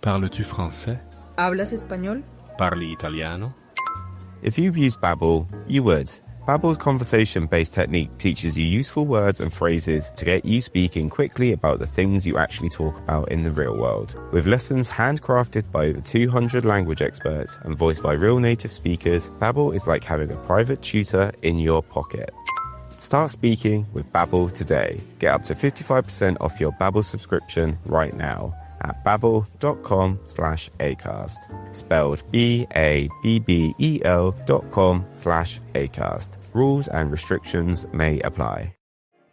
Parles-tu français? ¿Hablas español? Parli italiano? If you've used Babbel, you would. Babbel's conversation-based technique teaches you useful words and phrases to get you speaking quickly about the things you actually talk about in the real world. With lessons handcrafted by over 200 language experts and voiced by real native speakers, Babbel is like having a private tutor in your pocket. Start speaking with Babbel today. Get up to 55% off your Babbel subscription right now at babbel.com/acast. Spelled BABBEL.com/acast. Rules and restrictions may apply.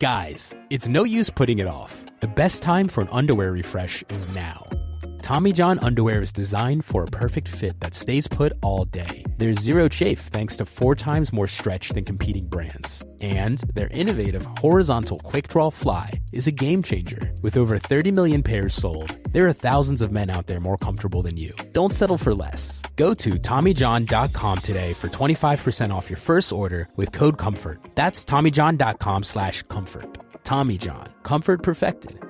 Guys, it's no use putting it off. The best time for an underwear refresh is now. Tommy John underwear is designed for a perfect fit that stays put all day. There's zero chafe thanks to 4 times more stretch than competing brands. And their innovative horizontal quick draw fly is a game changer. With over 30 million pairs sold, there are thousands of men out there more comfortable than you. Don't settle for less. Go to TommyJohn.com today for 25% off your first order with code COMFORT. That's TommyJohn.com/comfort. Tommy John, comfort perfected.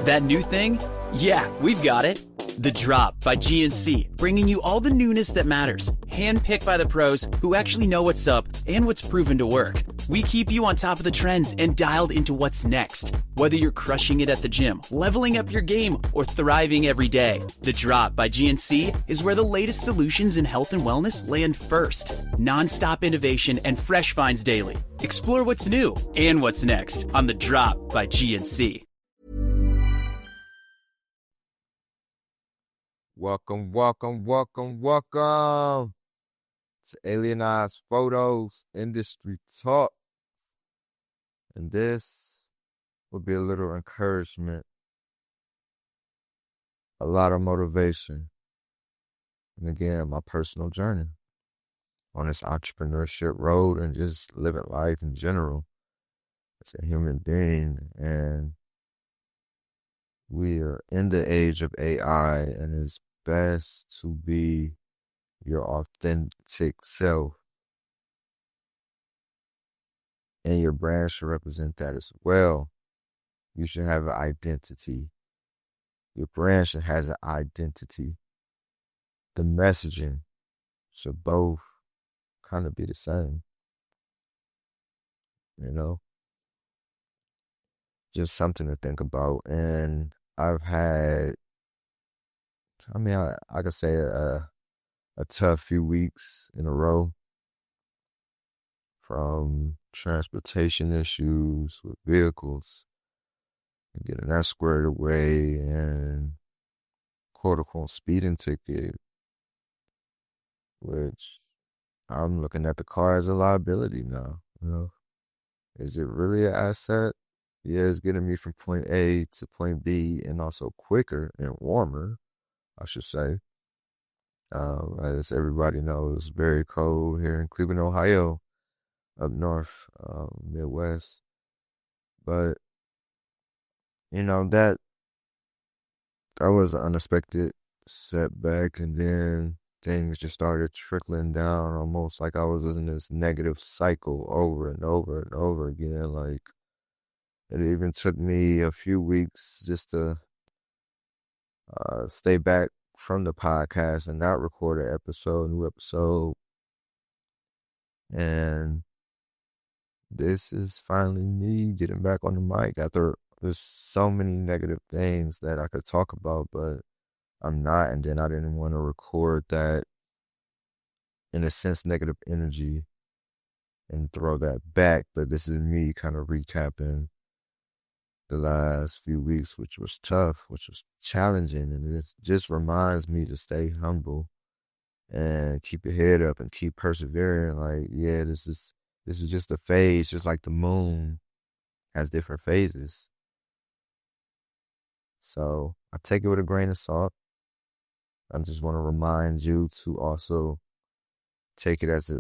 That new thing? Yeah, we've got it. The Drop by GNC, bringing you all the newness that matters, handpicked by the pros who actually know what's up and what's proven to work. We keep you on top of the trends and dialed into what's next. Whether you're crushing it at the gym, leveling up your game, or thriving every day, The Drop by GNC is where the latest solutions in health and wellness land first. Non-stop innovation and fresh finds daily. Explore what's new and what's next on The Drop by GNC. Welcome to Alien Eyez Photos Industry Talk. And this will be a little encouragement, a lot of motivation, and again, my personal journey on this entrepreneurship road and just living life in general as a human being. And we are in the age of AI, and it's best to be your authentic self. And your brand should represent that as well. You should have an identity. Your brand should have an identity. The messaging should both kind of be the same. You know? Just something to think about. And I've had, I could say a tough few weeks in a row, from transportation issues with vehicles and getting that squared away, and quote unquote speeding ticket, which I'm looking at the car as a liability now. You know, is it really an asset? Yeah, it's getting me from point A to point B, and also quicker and warmer, I should say. As everybody knows, it's very cold here in Cleveland, Ohio, up north, Midwest. But, you know, that was an unexpected setback, and then things just started trickling down, almost like I was in this negative cycle over and over and over again. Like, it even took me a few weeks just to stay back from the podcast and not record an new episode. And this is finally me getting back on the mic after there's so many negative things that I could talk about, but I'm not. And then I didn't want to record that, in a sense, negative energy and throw that back. But this is me kind of recapping the last few weeks, which was tough, which was challenging. And it just reminds me to stay humble and keep your head up and keep persevering. Like, yeah, this is just a phase, just like the moon has different phases. So I take it with a grain of salt. I just want to remind you to also take it as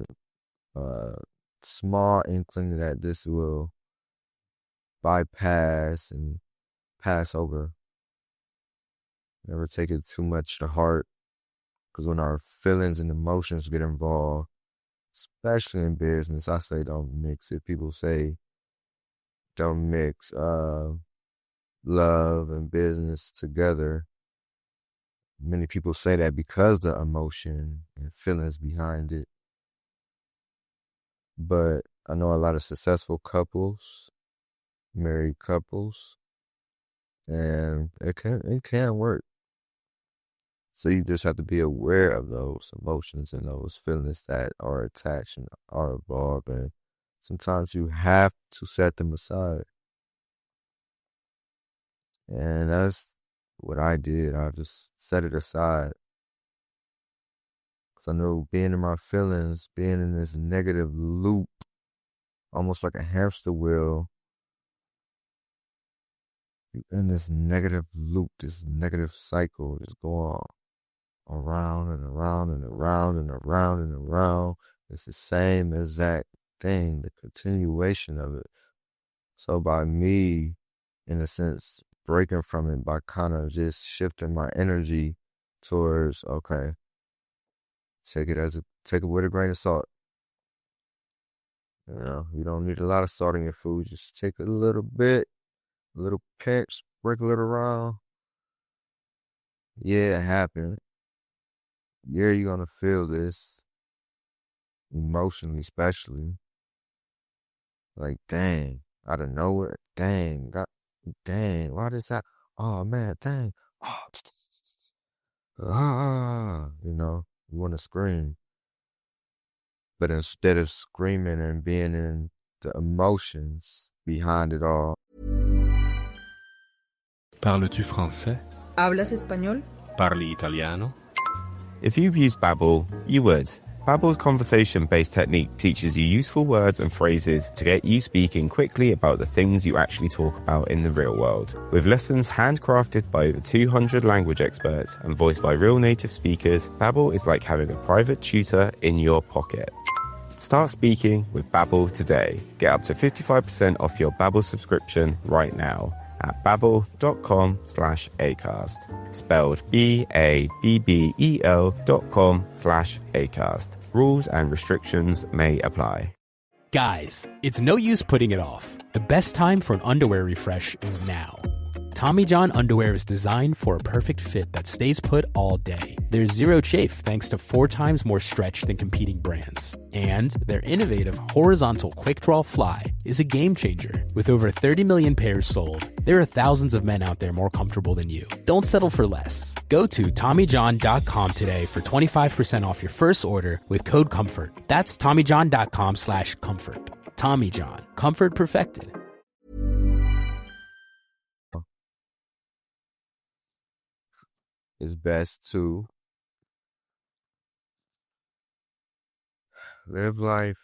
a small inkling that this will bypass and pass over. Never take it too much to heart, because when our feelings and emotions get involved, especially in business, I say don't mix it. People say don't mix love and business together. Many people say that because the emotion and feelings behind it. But I know a lot of successful couples, married couples, and it can work. So you just have to be aware of those emotions and those feelings that are attached and are involved. And sometimes you have to set them aside. And that's what I did. I just set it aside. Because I know being in my feelings, being in this negative loop, almost like a hamster wheel, in this negative loop, this negative cycle, just going around and around and around and around and around. It's the same exact thing, the continuation of it. So by me, in a sense, breaking from it by kind of just shifting my energy towards, okay, take it with a grain of salt. You know, you don't need a lot of salt in your food. Just take a little bit, a little pinch, sprinkle it around. Yeah, it happened. Yeah, you're gonna feel this emotionally, especially. Like, dang, out of nowhere, dang, why does that? Oh man, dang, you know, you want to scream, but instead of screaming and being in the emotions behind it all. Parles-tu français? ¿Hablas español? Parli italiano? If you've used Babbel, you would. Babbel's conversation-based technique teaches you useful words and phrases to get you speaking quickly about the things you actually talk about in the real world. With lessons handcrafted by over 200 language experts and voiced by real native speakers, Babbel is like having a private tutor in your pocket. Start speaking with Babbel today. Get up to 55% off your Babbel subscription right now at babbel.com/acast. Spelled BABBEL.com/acast. Rules and restrictions may apply. Guys, it's no use putting it off. The best time for an underwear refresh is now. Tommy John underwear is designed for a perfect fit that stays put all day. There's zero chafe thanks to 4 times more stretch than competing brands. And their innovative horizontal quick draw fly is a game changer. With over 30 million pairs sold, there are thousands of men out there more comfortable than you. Don't settle for less. Go to TommyJohn.com today for 25% off your first order with code COMFORT. That's TommyJohn.com/comfort. Tommy John, comfort perfected. It's best to live life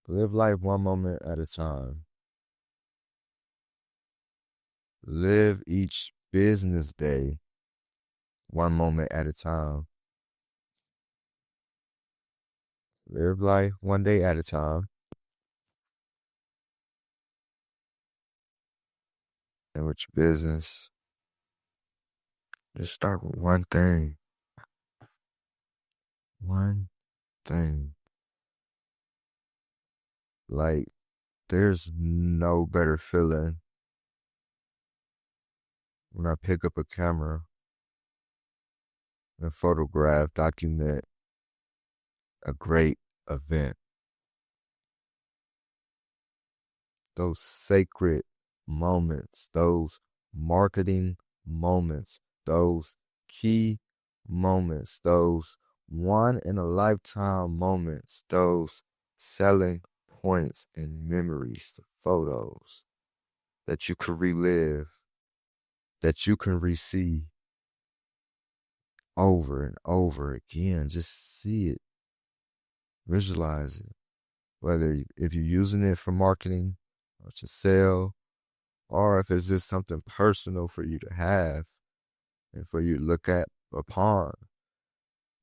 one moment at a time. Live each business day one moment at a time. Live life one day at a time. And with your business, just start with one thing. One thing. Like, there's no better feeling when I pick up a camera and photograph, document a great event. Those sacred moments, those marketing moments, those key moments, those one-in-a-lifetime moments, those selling points and memories, the photos that you can relive, that you can receive over and over again. Just see it, visualize it. Whether if you're using it for marketing or to sell, or if it's just something personal for you to have and for you to look at upon,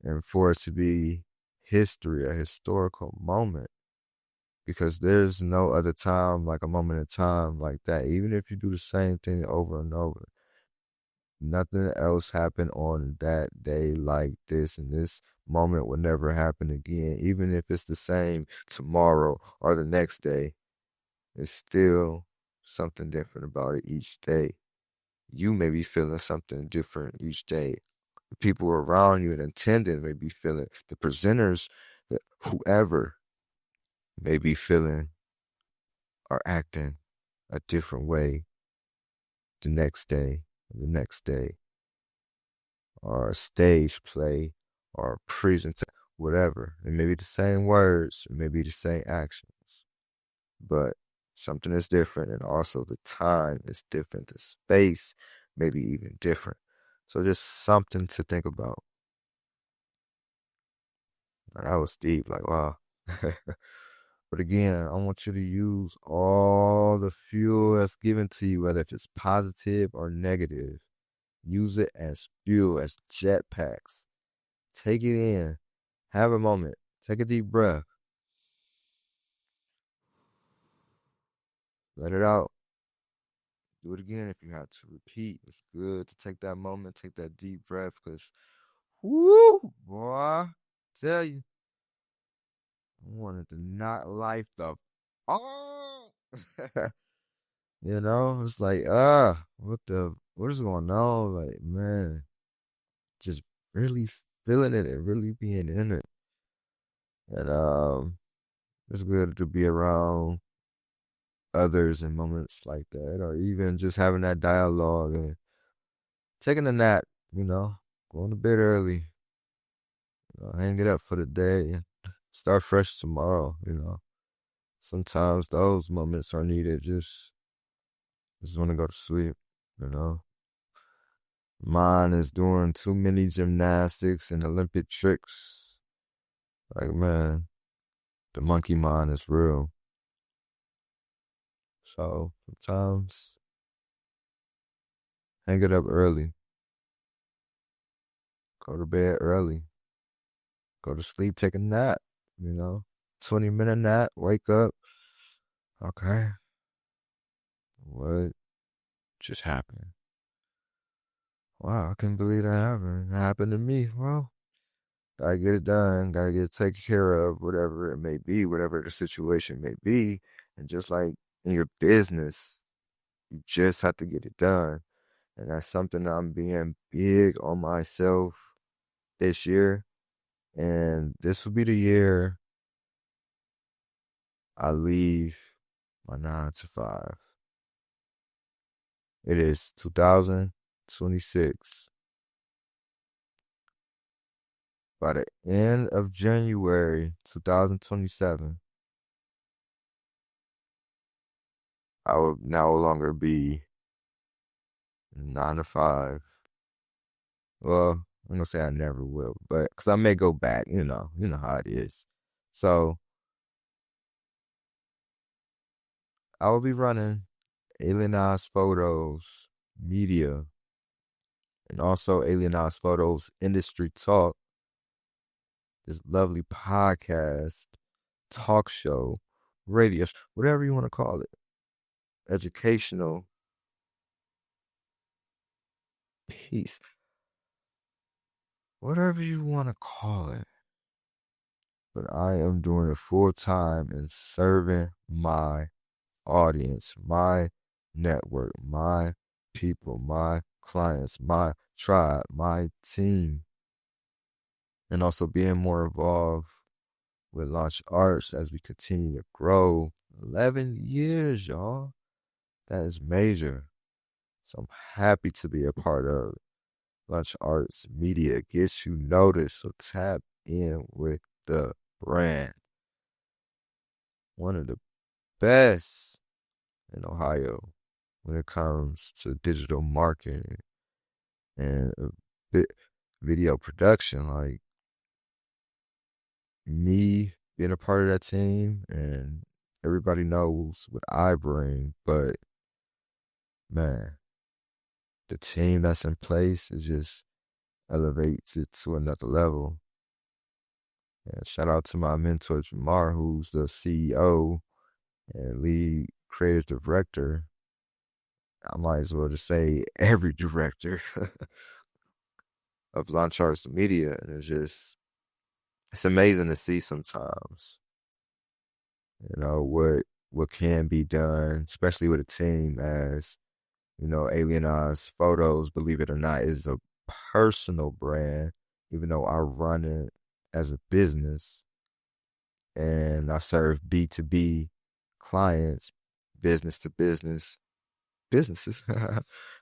and for it to be history, a historical moment. Because there's no other time like a moment in time like that. Even if you do the same thing over and over, nothing else happened on that day like this, and this moment will never happen again. Even if it's the same tomorrow or the next day, it's still something different about it each day. you may be feeling something different each day. The people around you and attending may be feeling, the presenters, whoever may be feeling or acting a different way the next day, or a stage play or a presentation, whatever. It may be the same words, it may be the same actions, but something is different, and also the time is different. The space may be even different. So just something to think about. That was deep, like, wow. But again, I want you to use all the fuel that's given to you, whether if it's positive or negative. Use it as fuel, as jetpacks. Take it in. Have a moment. Take a deep breath. Let it out. Do it again if you have to. Repeat. It's good to take that moment, take that deep breath, because, whoo, boy, I tell you, I wanted to knock life the, oh, you know, it's like, what is going on? Like, man, just really feeling it and really being in it. And it's good to be around others in moments like that, or even just having that dialogue and taking a nap, going to bed early, hang it up for the day and start fresh tomorrow. Sometimes those moments are needed. Just want to go to sleep. Mine is doing too many gymnastics and Olympic tricks. Like, man, the monkey mind is real. So sometimes hang it up early. Go to bed early. Go to sleep, take a nap, 20-minute nap, wake up. Okay. What just happened? Wow, I can't believe that happened. It happened to me. Well, gotta get it done, gotta get it taken care of, whatever it may be, whatever the situation may be. And just like in your business, you just have to get it done. And that's something I'm being big on myself this year. And this will be the year I leave my 9 to 5. It is 2026. By the end of January 2027, I will no longer be 9 to 5. Well, I'm gonna say I never will, but because I may go back, you know how it is. So I will be running Alien Eyez Photos Media and also Alien Eyez Photos Industry Talk, this lovely podcast, talk show, radio, whatever you want to call it, educational piece, whatever you want to call it. But I am doing it full time and serving my audience, my network, my people, my clients, my tribe, my team, and also being more involved with Launch Arts as we continue to grow. 11 years, y'all. That is major. So I'm happy to be a part of Launch Arts Media. Gets you noticed, so tap in with the brand. One of the best in Ohio when it comes to digital marketing and video production. Like, me being a part of that team, and everybody knows what I bring, but man, the team that's in place is just elevates it to another level. And shout out to my mentor Jamar, who's the CEO and lead creative director. I might as well just say every director of Launch Arts Media. And it's amazing to see sometimes, what can be done, especially with a team as Alien Eyez Photos, believe it or not, is a personal brand, even though I run it as a business and I serve B2B clients, business to businesses.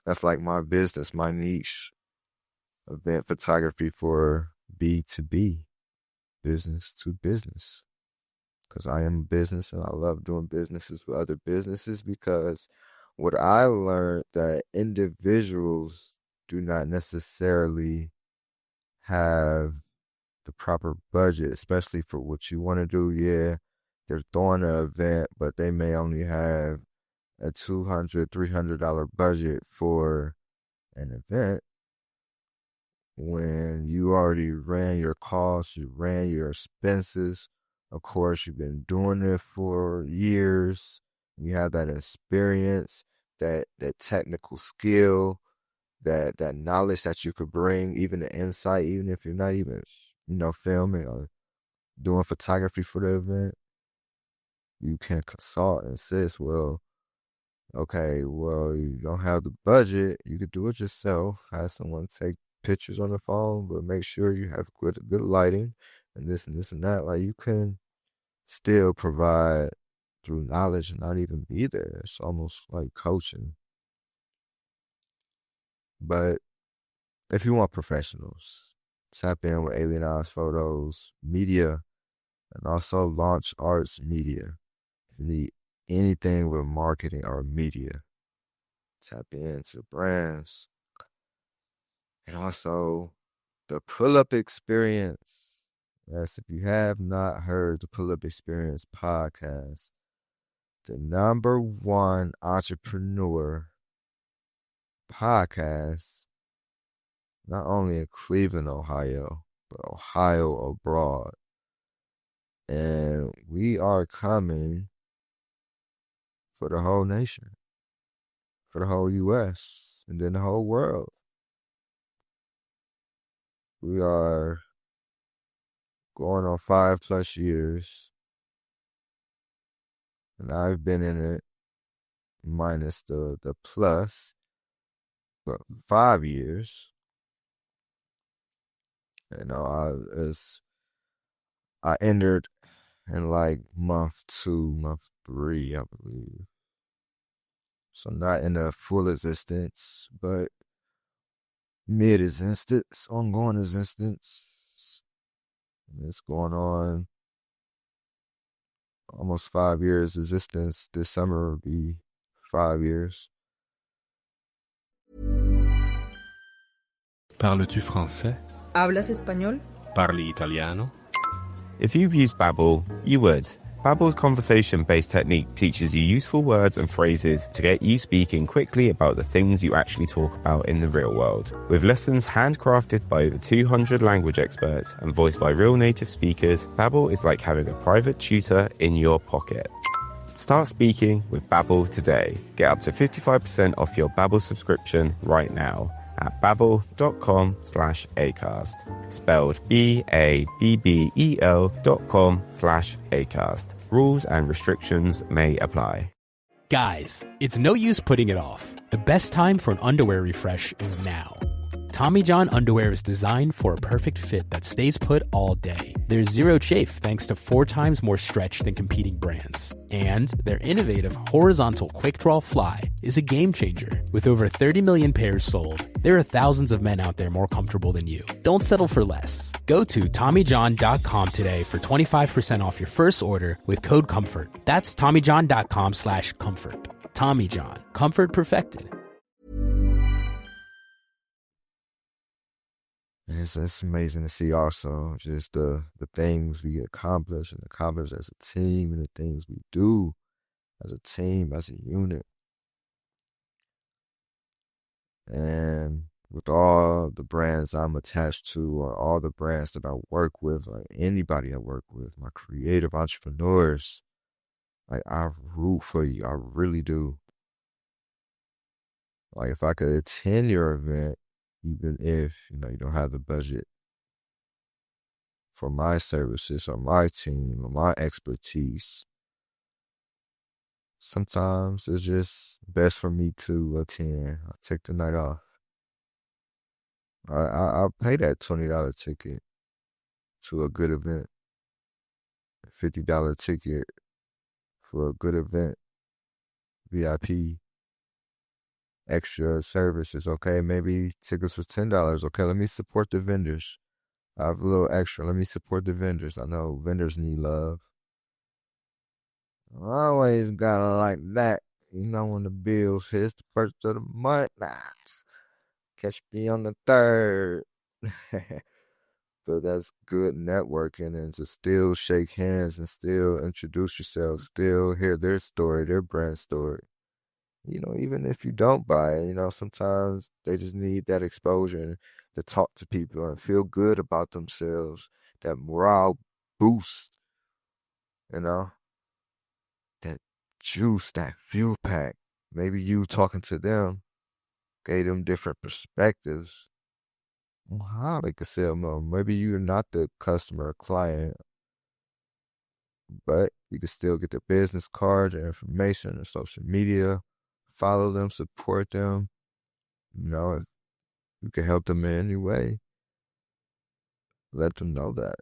That's like my business, my niche, event photography for B2B, business to business. Because I am a business and I love doing businesses with other businesses, because what I learned that individuals do not necessarily have the proper budget, especially for what you want to do. Yeah, they're throwing an event, but they may only have a $200, $300 budget for an event. When you already ran your costs, you ran your expenses. Of course, you've been doing it for years. You have that experience, that technical skill, that knowledge that you could bring, even the insight, even if you're not even, filming or doing photography for the event. You can consult and say, well, okay, well, you don't have the budget. You could do it yourself. Have someone take pictures on the phone, but make sure you have good lighting and this and this and that. Like, you can still provide through knowledge and not even be there. It's almost like coaching. But if you want professionals, tap in with Alien Eyez Photos Media and also Launch Arts Media. If you need anything with marketing or media, tap into the brands. And also the pull-up experience. Yes, if you have not heard the Pull-Up Experience podcast, the #1 entrepreneur podcast, not only in Cleveland, Ohio, but Ohio abroad. And we are coming for the whole nation, for the whole U.S., and then the whole world. We are going on 5+ years, and I've been in it minus the plus, but 5 years. I entered in like month 2, month 3, I believe. So not in a full existence, but mid-existence, ongoing existence. And it's going on almost 5 years existence. This summer will be 5 years. Parles-tu français? ¿Hablas español? Parli italiano? If you've used Babbel, you would. Babbel's conversation-based technique teaches you useful words and phrases to get you speaking quickly about the things you actually talk about in the real world. With lessons handcrafted by over 200 language experts and voiced by real native speakers, Babbel is like having a private tutor in your pocket. Start speaking with Babbel today. Get up to 55% off your Babbel subscription right now at babbel.com/acast. Spelled BABBEL.com/acast. Rules and restrictions may apply. Guys, it's no use putting it off. The best time for an underwear refresh is now. Tommy John underwear is designed for a perfect fit that stays put all day. There's zero chafe thanks to 4 times more stretch than competing brands. And their innovative horizontal quick-draw fly is a game changer. With over 30 million pairs sold, there are thousands of men out there more comfortable than you. Don't settle for less. Go to TommyJohn.com today for 25% off your first order with code COMFORT. That's TommyJohn.com/comfort. Tommy John. Comfort perfected. It's amazing to see also just the things we accomplish as a team, and the things we do as a team, as a unit. And with all the brands I'm attached to, or all the brands that I work with, like anybody I work with, my creative entrepreneurs, like, I root for you. I really do. Like, if I could attend your event, even if, you don't have the budget for my services or my team or my expertise, Sometimes it's just best for me to attend. I'll take the night off. I'll pay that $20 ticket to a good event, $50 ticket for a good event, VIP, extra services. Okay, maybe tickets for $10. Okay, let me support the vendors. I have a little extra. Let me support the vendors. I know vendors need love. I always gotta like that. You know, when the bills hits the first of the month, catch me on the third. So that's good networking, and to still shake hands and still introduce yourself, still hear their story, their brand story. You know, even if you don't buy it, you know, sometimes they just need that exposure to talk to people and feel good about themselves, that morale boost, you know, that juice, that fuel pack. Maybe you talking to them gave them different perspectives on how they could sell more. Maybe you're not the customer or client, but you can still get their business card, their information, their social media, follow them, support them. You know, if you can help them in any way, let them know that.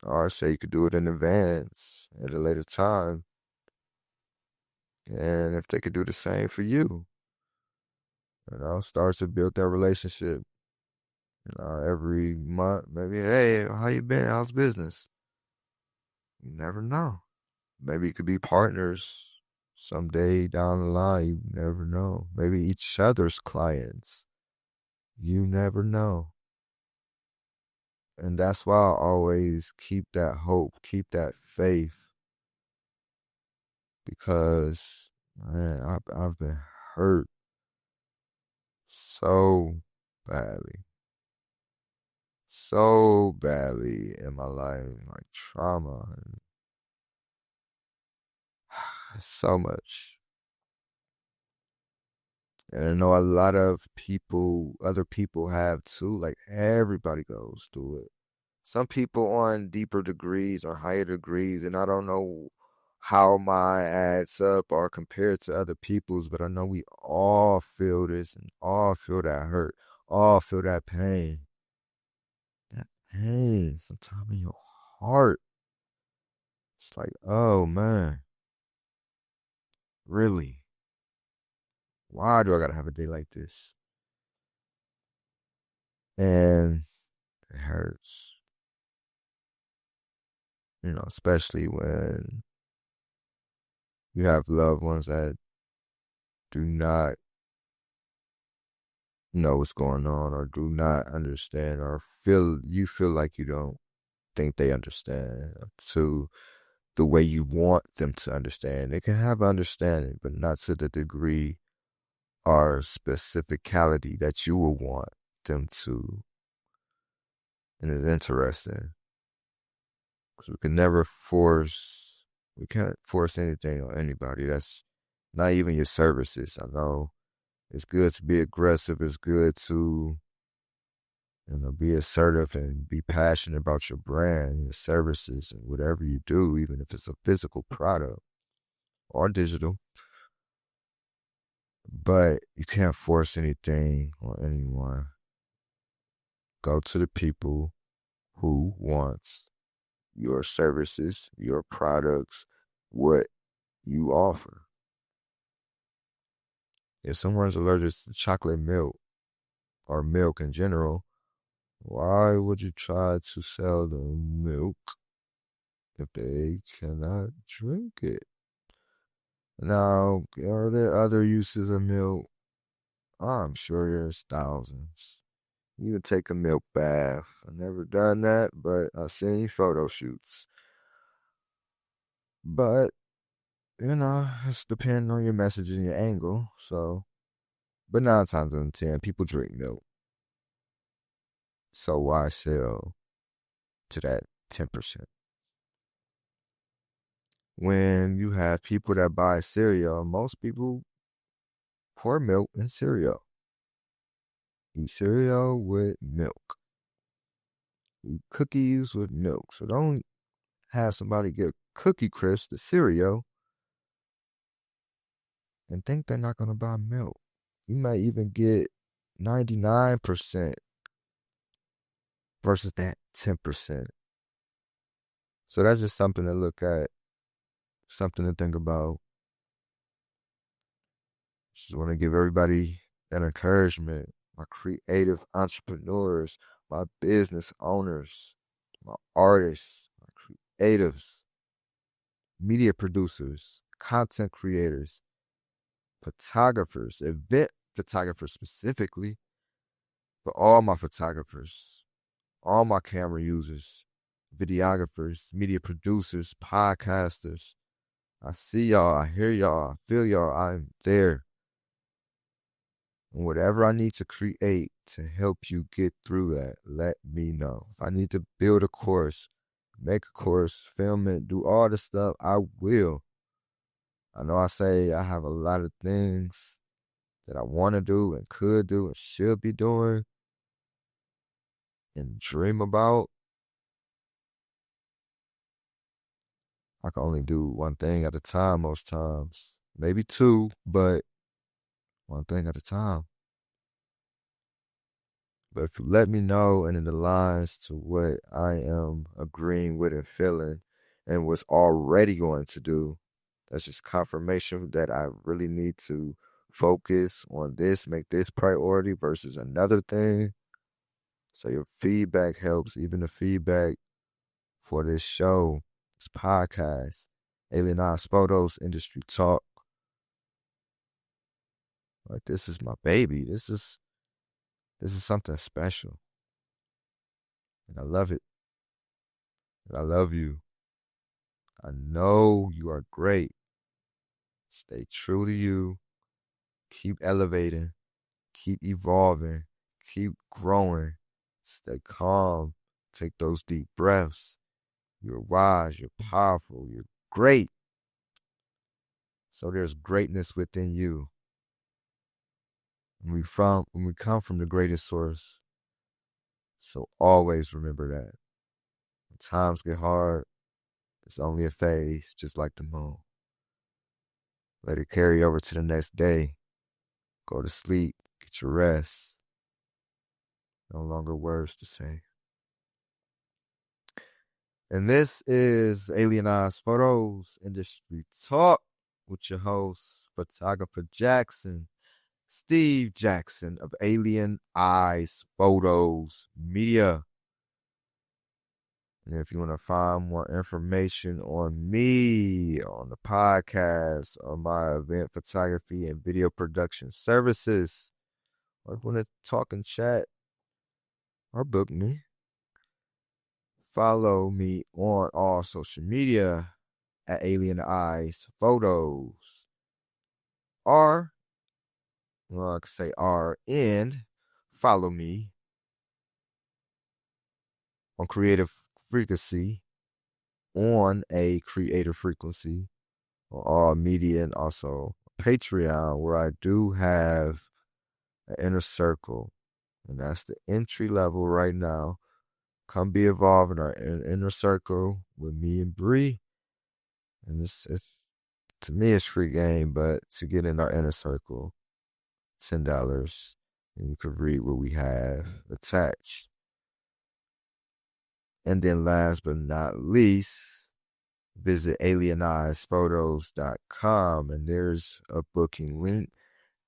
Or say you could do it in advance at a later time. And if they could do the same for you, you know, start to build that relationship. You know, every month, maybe, hey, how you been? How's business? You never know. Maybe you could be partners someday down the line. You never know. Maybe each other's clients. You never know. And that's why I always keep that hope, keep that faith. Because, man, I've been hurt so badly. So badly in my life. Like trauma. And so much. And I know a lot of people, other people have too. Like everybody goes through it. Some people on deeper degrees or higher degrees, and I don't know how mine adds up or compared to other people's, but I know we all feel this and all feel that hurt, all feel that pain. That pain, sometimes in your heart. It's like, oh man, really? Why do I gotta have a day like this? And it hurts. You know, especially when you have loved ones that do not know what's going on or do not understand or feel like you don't think they understand to the way you want them to understand. They can have understanding, but not to the degree or specificality that you will want them to. And it's interesting because we can't force anything on anybody. That's not even your services. I know it's good to be aggressive. It's good to, you know, be assertive and be passionate about your brand, your services, and whatever you do, even if it's a physical product or digital. But you can't force anything on anyone. Go to the people who wants your services, your products, what you offer. If someone's allergic to chocolate milk or milk in general, why would you try to sell them milk if they cannot drink it? Now, are there other uses of milk? I'm sure there's thousands. You would take a milk bath. I've never done that, but I've seen photo shoots. But, you know, it's depending on your message and your angle. So, but 9 times out of 10, people drink milk. So why sell to that 10%? When you have people that buy cereal, most people pour milk in cereal. Eat cereal with milk. Eat cookies with milk. So don't have somebody get Cookie Crisp, the cereal, and think they're not going to buy milk. You might even get 99% versus that 10%. So that's just something to look at, something to think about. Just want to give everybody that encouragement, my creative entrepreneurs, my business owners, my artists, my creatives, media producers, content creators, photographers, event photographers specifically, but all my photographers, all my camera users, videographers, media producers, podcasters. I see y'all, I hear y'all, I feel y'all, I'm there. And whatever I need to create to help you get through that, let me know. If I need to build a course, make a course, film it, do all the stuff, I will. I know I say I have a lot of things that I want to do and could do and should be doing and dream about. I can only do one thing at a time most times. Maybe two, but one thing at a time. But if you let me know and it aligns to what I am agreeing with and feeling and was already going to do, that's just confirmation that I really need to focus on this, make this priority versus another thing. So your feedback helps, even the feedback for this show, this podcast, Alien Eyez Photos Industry Talk. Like, this is my baby. This is something special. And I love it. And I love you. I know you are great. Stay true to you. Keep elevating. Keep evolving. Keep growing. Stay calm. Take those deep breaths. You're wise. You're powerful. You're great. So there's greatness within you. When we come from the greatest source. So always remember that. When times get hard, it's only a phase, just like the moon. Let it carry over to the next day. Go to sleep. Get your rest. No longer words to say. And this is Alien Eyez Photos Industry Talk with your host, photographer Jackson, Steve Jackson of Alien Eyez Photos Media. And if you want to find more information on me, on the podcast, on my event photography and video production services, or if you want to talk and chat or book me, follow me on all social media at Alien Eyez Photos. Or, well, I could say R, and follow me on Creative Frequency, on a Creative Frequency, on all media, and also Patreon, where I do have an inner circle, and that's the entry level right now. Come be involved in our inner circle with me and Bree. And to me, it's free game, but to get in our inner circle, $10, and you can read what we have attached. And then last but not least, visit alieneyezphotos.com, and there's a booking link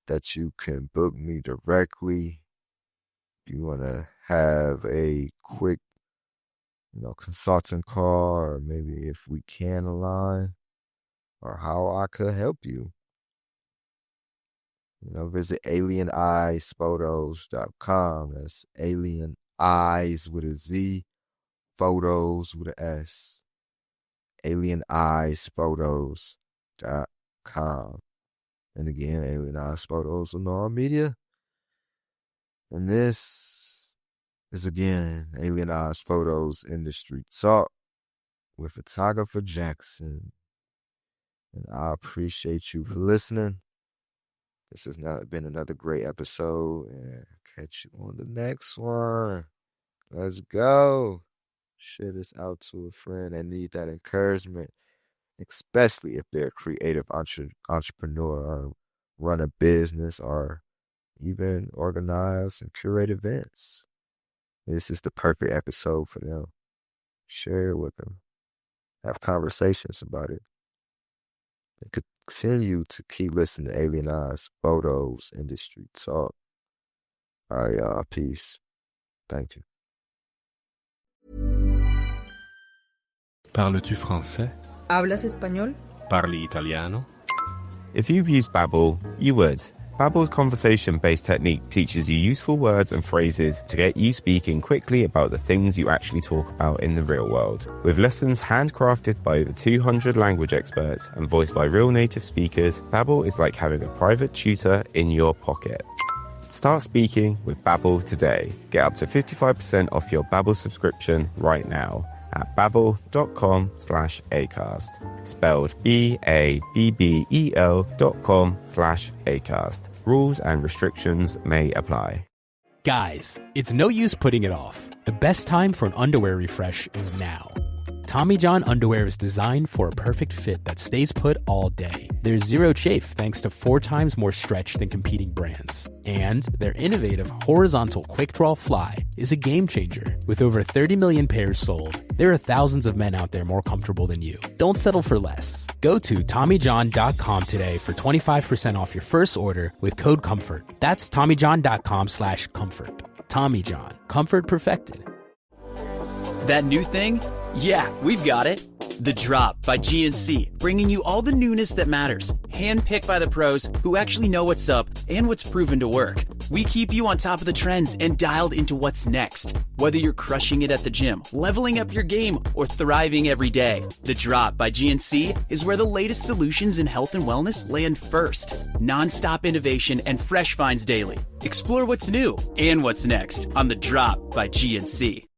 that you can book me directly. If you want to have a quick, consulting call, or maybe if we can align, or how I could help you. Visit alieneyezphotos.com. That's Alien Eyes with a Z, Photos with an S. alieneyezphotos.com. And again, Alien Eyez Photos on all media. And this is again Alien Eyez Photos Industry Talk with photographer Jackson. And I appreciate you for listening. This has not been another great episode, and catch you on the next one. Let's go. Share this out to a friend that needs that encouragement, especially if they're a creative entrepreneur or run a business or even organize and curate events. This is the perfect episode for them. Share it with them. Have conversations about it. And continue to keep listening to Alien Eyez Photos Industry Talk. All right, y'all. Peace. Thank you. Parles-tu français? ¿Hablas español? Parli italiano? If you've used Babbel, you would. Babbel's conversation-based technique teaches you useful words and phrases to get you speaking quickly about the things you actually talk about in the real world. With lessons handcrafted by over 200 language experts and voiced by real native speakers, Babbel is like having a private tutor in your pocket. Start speaking with Babbel today. Get up to 55% off your Babbel subscription right now at babbel.com/acast. Spelled BABBEL.com/acast. Rules and restrictions may apply. Guys, it's no use putting it off. The best time for an underwear refresh is now. Tommy John underwear is designed for a perfect fit that stays put all day. There's zero chafe thanks to 4 times more stretch than competing brands. And their innovative horizontal quick draw fly is a game changer. With over 30 million pairs sold, there are thousands of men out there more comfortable than you. Don't settle for less. Go to TommyJohn.com today for 25% off your first order with code COMFORT. That's TommyJohn.com/comfort. Tommy John, comfort perfected. That new thing? Yeah, we've got it. The Drop by GNC, bringing you all the newness that matters, handpicked by the pros who actually know what's up and what's proven to work. We keep you on top of the trends and dialed into what's next. Whether you're crushing it at the gym, leveling up your game, or thriving every day, The Drop by GNC is where the latest solutions in health and wellness land first. Non-stop innovation and fresh finds daily. Explore what's new and what's next on The Drop by GNC.